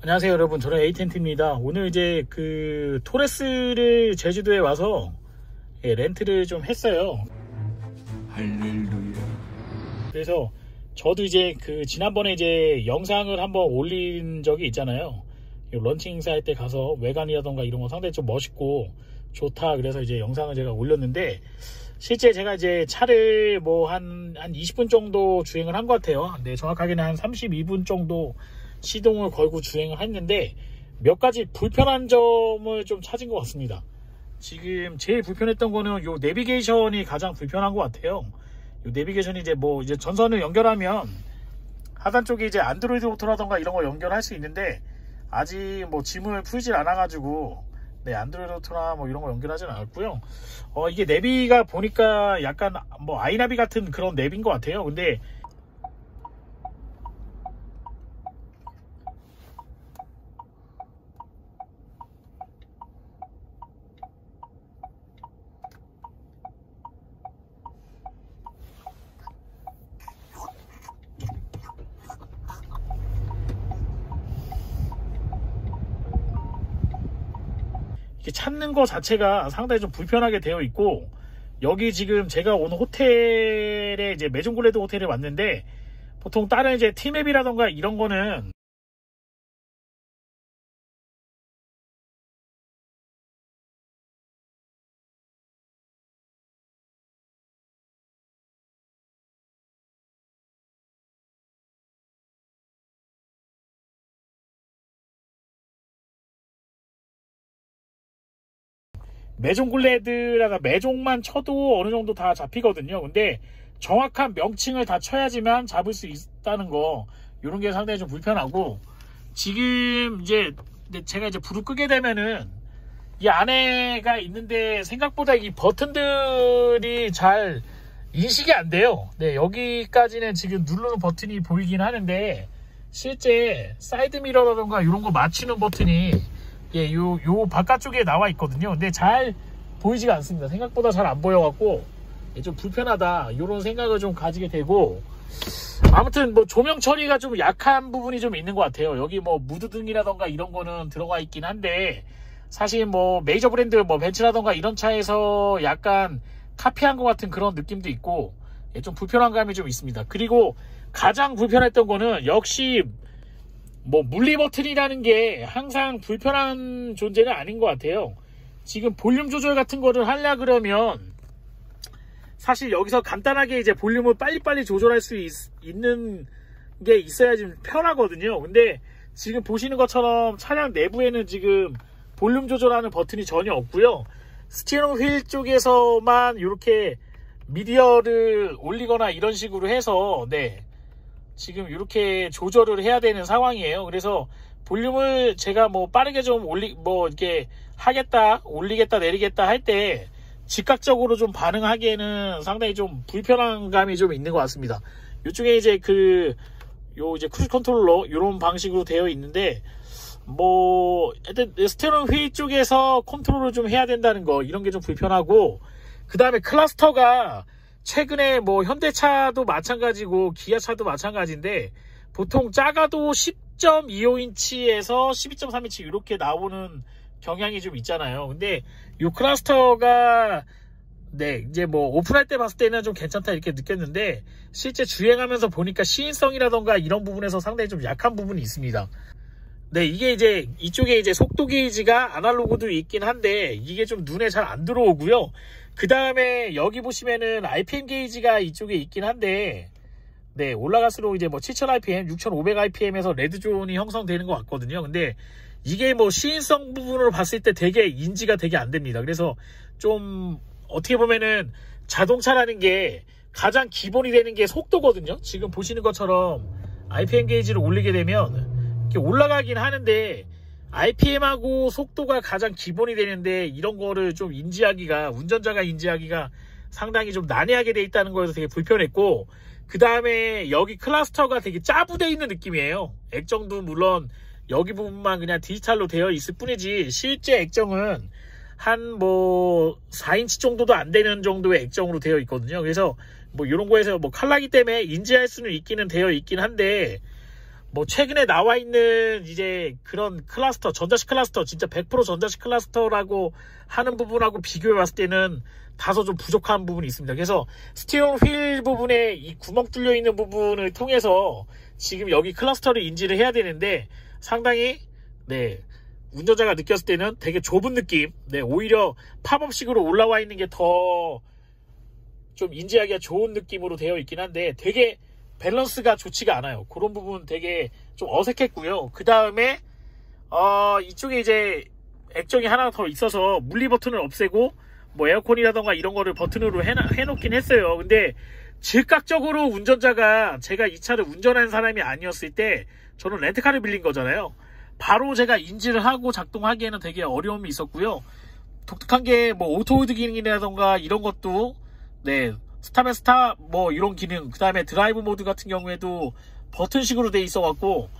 안녕하세요 여러분, 저는 에이텐트입니다. 오늘 이제 그 토레스를 제주도에 와서 렌트를 좀 했어요. 할렐루야. 그래서 저도 이제 그 지난번에 이제 영상을 한번 올린 적이 있잖아요. 런칭 행사할 때 가서 외관이라던가 이런 거 상당히 좀 멋있고 좋다, 그래서 이제 영상을 제가 올렸는데, 실제 제가 이제 차를 뭐 한 20분 정도 주행을 한 것 같아요. 네, 정확하게는 한 32분 정도 시동을 걸고 주행을 했는데 몇 가지 불편한 점을 좀 찾은 것 같습니다. 지금 제일 불편했던 거는 요 내비게이션이 가장 불편한 것 같아요. 요 내비게이션이 이제 뭐 이제 전선을 연결하면 하단 쪽에 이제 안드로이드 오토라던가 이런 거 연결할 수 있는데, 아직 뭐 짐을 풀질 않아 가지고 네, 안드로이드 오토나 뭐 이런 거 연결하진 않았고요. 이게 내비가 보니까 약간 뭐 아이나비 같은 그런 내비인 것 같아요. 근데 이렇게 찾는 거 자체가 상당히 좀 불편하게 되어 있고, 여기 지금 제가 온 호텔에 이제 메종글레드 호텔에 왔는데, 보통 다른 이제 티맵이라던가 이런 거는 메종글레드라가 메종만 쳐도 어느 정도 다 잡히거든요. 근데 정확한 명칭을 다 쳐야지만 잡을 수 있다는 거, 이런 게 상당히 좀 불편하고, 지금 이제 제가 이제 불을 끄게 되면은 이 안에가 있는데 생각보다 이 버튼들이 잘 인식이 안 돼요. 네, 여기까지는 지금 누르는 버튼이 보이긴 하는데, 실제 사이드미러라던가 이런 거 맞추는 버튼이 요 바깥쪽에 나와 있거든요. 근데 잘 보이지가 않습니다. 생각보다 잘 안 보여갖고 좀 불편하다, 이런 생각을 좀 가지게 되고, 아무튼 뭐 조명 처리가 좀 약한 부분이 좀 있는 것 같아요. 여기 뭐 무드등이라던가 이런 거는 들어가 있긴 한데, 사실 뭐 메이저 브랜드 뭐 벤츠라던가 이런 차에서 약간 카피한 것 같은 그런 느낌도 있고, 좀 불편한 감이 좀 있습니다. 그리고 가장 불편했던 거는 역시 뭐 물리 버튼이라는 게 항상 불편한 존재는 아닌 것 같아요. 지금 볼륨 조절 같은 거를 하려 그러면 사실 여기서 간단하게 이제 볼륨을 빨리빨리 조절할 수 있는 게 있어야 좀 편하거든요. 근데 지금 보시는 것처럼 차량 내부에는 지금 볼륨 조절하는 버튼이 전혀 없고요. 스티어링 휠 쪽에서만 이렇게 미디어를 올리거나 이런 식으로 해서 지금 이렇게 조절을 해야 되는 상황이에요. 그래서 볼륨을 제가 뭐 빠르게 좀 이렇게 하겠다, 올리겠다, 내리겠다 할 때 즉각적으로 좀 반응하기에는 상당히 좀 불편한 감이 좀 있는 것 같습니다. 이쪽에 이제 이제 크루즈 컨트롤러 이런 방식으로 되어 있는데, 뭐 하여튼 스티어링 휠 쪽에서 컨트롤을 좀 해야 된다는 거, 이런 게 좀 불편하고, 그 다음에 클러스터가 최근에 뭐 현대차도 마찬가지고 기아차도 마찬가지인데, 보통 작아도 10.25인치에서 12.3인치 이렇게 나오는 경향이 좀 있잖아요. 근데 이 클러스터가 이제 뭐 오픈할 때 봤을 때는 좀 괜찮다 이렇게 느꼈는데, 실제 주행하면서 보니까 시인성이라던가 이런 부분에서 상당히 좀 약한 부분이 있습니다. 이게 이제 이쪽에 이제 속도 게이지가 아날로그도 있긴 한데 이게 좀 눈에 잘 안 들어오고요. 그 다음에 여기 보시면은 RPM 게이지가 이쪽에 있긴 한데, 올라갈수록 이제 뭐 7000rpm, 6500rpm에서 레드존이 형성되는 것 같거든요. 근데 이게 뭐 시인성 부분으로 봤을 때 되게 인지가 되게 안 됩니다. 그래서 좀 어떻게 보면은 자동차라는 게 가장 기본이 되는 게 속도거든요. 지금 보시는 것처럼 RPM 게이지를 올리게 되면 이렇게 올라가긴 하는데, RPM하고 속도가 가장 기본이 되는데 이런 거를 좀 운전자가 인지하기가 상당히 좀 난해하게 돼 있다는 거에서 되게 불편했고, 그 다음에 여기 클러스터가 되게 짜부돼 있는 느낌이에요. 액정도 물론 여기 부분만 그냥 디지털로 되어 있을 뿐이지, 실제 액정은 한 뭐 4인치 정도도 안 되는 정도의 액정으로 되어 있거든요. 그래서 뭐 이런 거에서 뭐 칼라기 때문에 인지할 수는 있기는 되어 있긴 한데, 뭐 최근에 나와 있는 이제 그런 클러스터, 전자식 클러스터, 진짜 100% 전자식 클러스터라고 하는 부분하고 비교해 봤을 때는 다소 좀 부족한 부분이 있습니다. 그래서 스티어링 휠 부분에 이 구멍 뚫려 있는 부분을 통해서 지금 여기 클러스터를 인지를 해야 되는데 상당히 운전자가 느꼈을 때는 되게 좁은 느낌, 오히려 팝업식으로 올라와 있는 게 더 좀 인지하기가 좋은 느낌으로 되어 있긴 한데 되게 밸런스가 좋지가 않아요. 그런 부분 되게 좀 어색했고요. 그 다음에 이쪽에 이제 액정이 하나 더 있어서 물리 버튼을 없애고 뭐 에어컨이라던가 이런 거를 버튼으로 해놓긴 했어요. 근데 즉각적으로 운전자가 제가 이 차를 운전하는 사람이 아니었을 때 저는 렌트카를 빌린 거잖아요. 바로 제가 인지를 하고 작동하기에는 되게 어려움이 있었고요. 독특한 게 뭐 오토홀드 기능이라던가 이런 것도 스탑 앤 스탑 뭐 이런 기능, 그 다음에 드라이브 모드 같은 경우에도 버튼식으로 돼 있어 갖고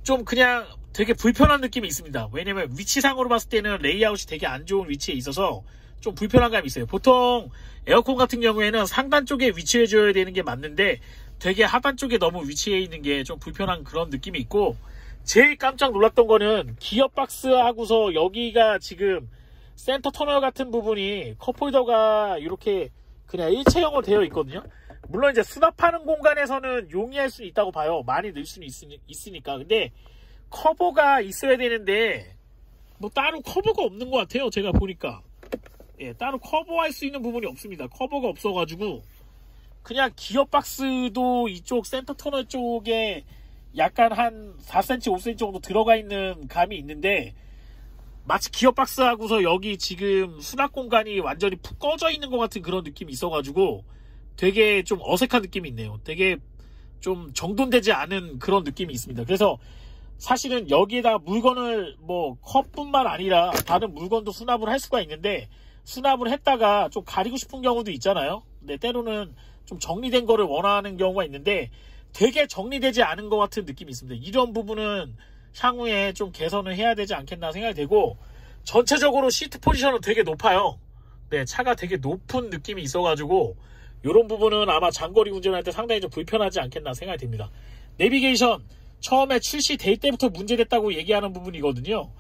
좀 그냥 되게 불편한 느낌이 있습니다. 왜냐면 위치상으로 봤을 때는 레이아웃이 되게 안 좋은 위치에 있어서 좀 불편한 감이 있어요. 보통 에어컨 같은 경우에는 상단 쪽에 위치해 줘야 되는 게 맞는데 되게 하단 쪽에 너무 위치해 있는 게 좀 불편한 그런 느낌이 있고, 제일 깜짝 놀랐던 거는 기어박스 하고서 여기가 지금 센터 터널 같은 부분이 컵홀더가 이렇게 그냥 일체형으로 되어 있거든요. 물론 이제 수납하는 공간에서는 용이할 수 있다고 봐요. 많이 넣을 수는 있으니까. 근데 커버가 있어야 되는데 뭐 따로 커버가 없는 것 같아요. 제가 보니까 따로 커버할 수 있는 부분이 없습니다. 커버가 없어가지고 그냥 기어박스도 이쪽 센터 터널 쪽에 약간 한 4cm, 5cm 정도 들어가 있는 감이 있는데 마치 기어박스하고서 여기 지금 수납 공간이 완전히 푹 꺼져 있는 것 같은 그런 느낌이 있어가지고 되게 좀 어색한 느낌이 있네요. 되게 좀 정돈되지 않은 그런 느낌이 있습니다. 그래서 사실은 여기에다 물건을 뭐 컵뿐만 아니라 다른 물건도 수납을 할 수가 있는데 수납을 했다가 좀 가리고 싶은 경우도 있잖아요. 근데 때로는 좀 정리된 거를 원하는 경우가 있는데 되게 정리되지 않은 것 같은 느낌이 있습니다. 이런 부분은 향후에 좀 개선을 해야 되지 않겠나 생각이 되고, 전체적으로 시트 포지션은 되게 높아요. 차가 되게 높은 느낌이 있어가지고 이런 부분은 아마 장거리 운전할 때 상당히 좀 불편하지 않겠나 생각이 듭니다. 내비게이션 처음에 출시 데이 때부터 문제됐다고 얘기하는 부분이거든요.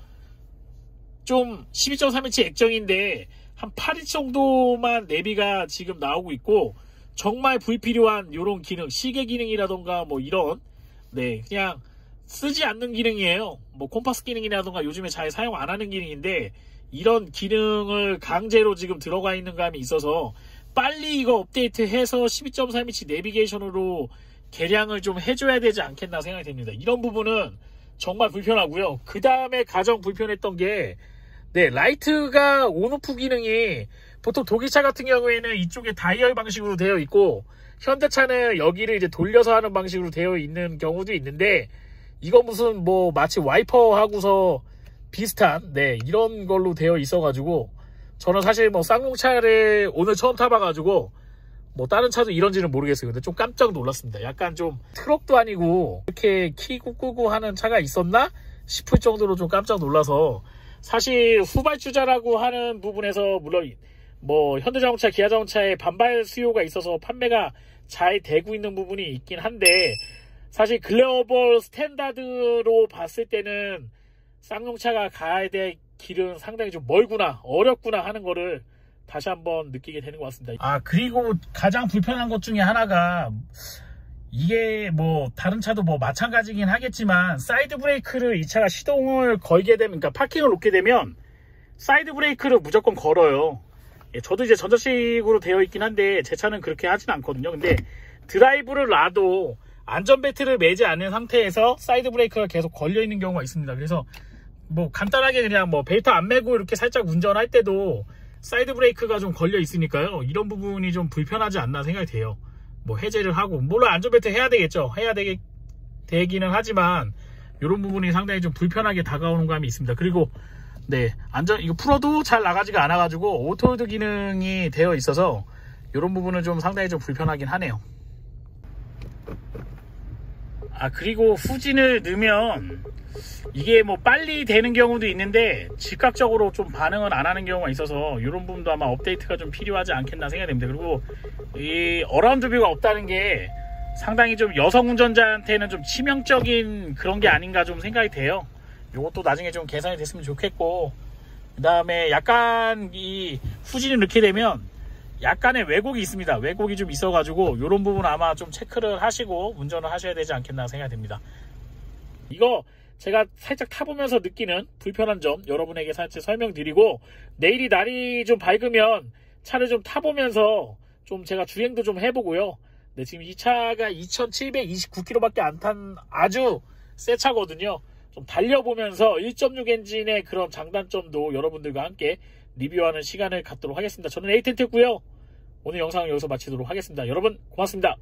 좀 12.3인치 액정인데 한 8인치 정도만 내비가 지금 나오고 있고, 정말 불필요한 이런 기능, 시계 기능이라던가 뭐 이런 그냥 쓰지 않는 기능이에요. 뭐 콤파스 기능이라던가 요즘에 잘 사용 안 하는 기능인데 이런 기능을 강제로 지금 들어가 있는 감이 있어서 빨리 이거 업데이트해서 12.3인치 내비게이션으로 개량을 좀 해줘야 되지 않겠나 생각이 됩니다. 이런 부분은 정말 불편하고요. 그 다음에 가장 불편했던 게 라이트가 온오프 기능이 보통 독일차 같은 경우에는 이쪽에 다이얼 방식으로 되어 있고 현대차는 여기를 이제 돌려서 하는 방식으로 되어 있는 경우도 있는데, 이거 무슨 뭐 마치 와이퍼 하고서 비슷한 이런 걸로 되어 있어가지고 저는 사실 뭐 쌍용차를 오늘 처음 타봐가지고 뭐 다른 차도 이런지는 모르겠어요. 근데 좀 깜짝 놀랐습니다. 약간 좀 트럭도 아니고 이렇게 키고 끄고 하는 차가 있었나 싶을 정도로 좀 깜짝 놀라서, 사실 후발주자라고 하는 부분에서 물론 뭐 현대자동차, 기아자동차의 반발 수요가 있어서 판매가 잘 되고 있는 부분이 있긴 한데, 사실 글로벌 스탠다드로 봤을 때는 쌍용차가 가야 될 길은 상당히 좀 멀구나, 어렵구나 하는 거를 다시 한번 느끼게 되는 것 같습니다. 그리고 가장 불편한 것 중에 하나가, 이게 뭐 다른 차도 뭐 마찬가지긴 하겠지만 사이드 브레이크를 이 차가 시동을 걸게 되면, 그러니까 파킹을 놓게 되면 사이드 브레이크를 무조건 걸어요. 저도 이제 전자식으로 되어 있긴 한데 제 차는 그렇게 하진 않거든요. 근데 드라이브를 놔도 안전벨트를 매지 않은 상태에서 사이드 브레이크가 계속 걸려 있는 경우가 있습니다. 그래서 뭐 간단하게 그냥 뭐 벨트 안 매고 이렇게 살짝 운전할 때도 사이드 브레이크가 좀 걸려 있으니까요. 이런 부분이 좀 불편하지 않나 생각이 돼요. 뭐 해제를 하고, 물론 안전벨트 해야 되겠죠. 되기는 하지만 이런 부분이 상당히 좀 불편하게 다가오는 감이 있습니다. 그리고 이거 풀어도 잘 나가지가 않아가지고 오토홀드 기능이 되어 있어서 이런 부분은 좀 상당히 좀 불편하긴 하네요. 그리고 후진을 넣으면 이게 뭐 빨리 되는 경우도 있는데 즉각적으로 좀 반응을 안 하는 경우가 있어서 이런 부분도 아마 업데이트가 좀 필요하지 않겠나 생각이 됩니다. 그리고 이 어라운드 뷰가 없다는 게 상당히 좀 여성 운전자한테는 좀 치명적인 그런 게 아닌가 좀 생각이 돼요. 요것도 나중에 좀 개선이 됐으면 좋겠고, 그 다음에 약간 이 후진을 넣게 되면 약간의 왜곡이 있습니다. 왜곡이 좀 있어가지고 요런 부분 아마 좀 체크를 하시고 운전을 하셔야 되지 않겠나 생각이 됩니다. 이거 제가 살짝 타보면서 느끼는 불편한 점 여러분에게 살짝 설명드리고, 내일이 날이 좀 밝으면 차를 좀 타보면서 좀 제가 주행도 좀 해보고요. 네, 지금 이 차가 2729km밖에 안 탄 아주 새 차거든요. 좀 달려보면서 1.6 엔진의 그런 장단점도 여러분들과 함께 리뷰하는 시간을 갖도록 하겠습니다. 저는 에이텐트였고요. 오늘 영상은 여기서 마치도록 하겠습니다. 여러분 고맙습니다.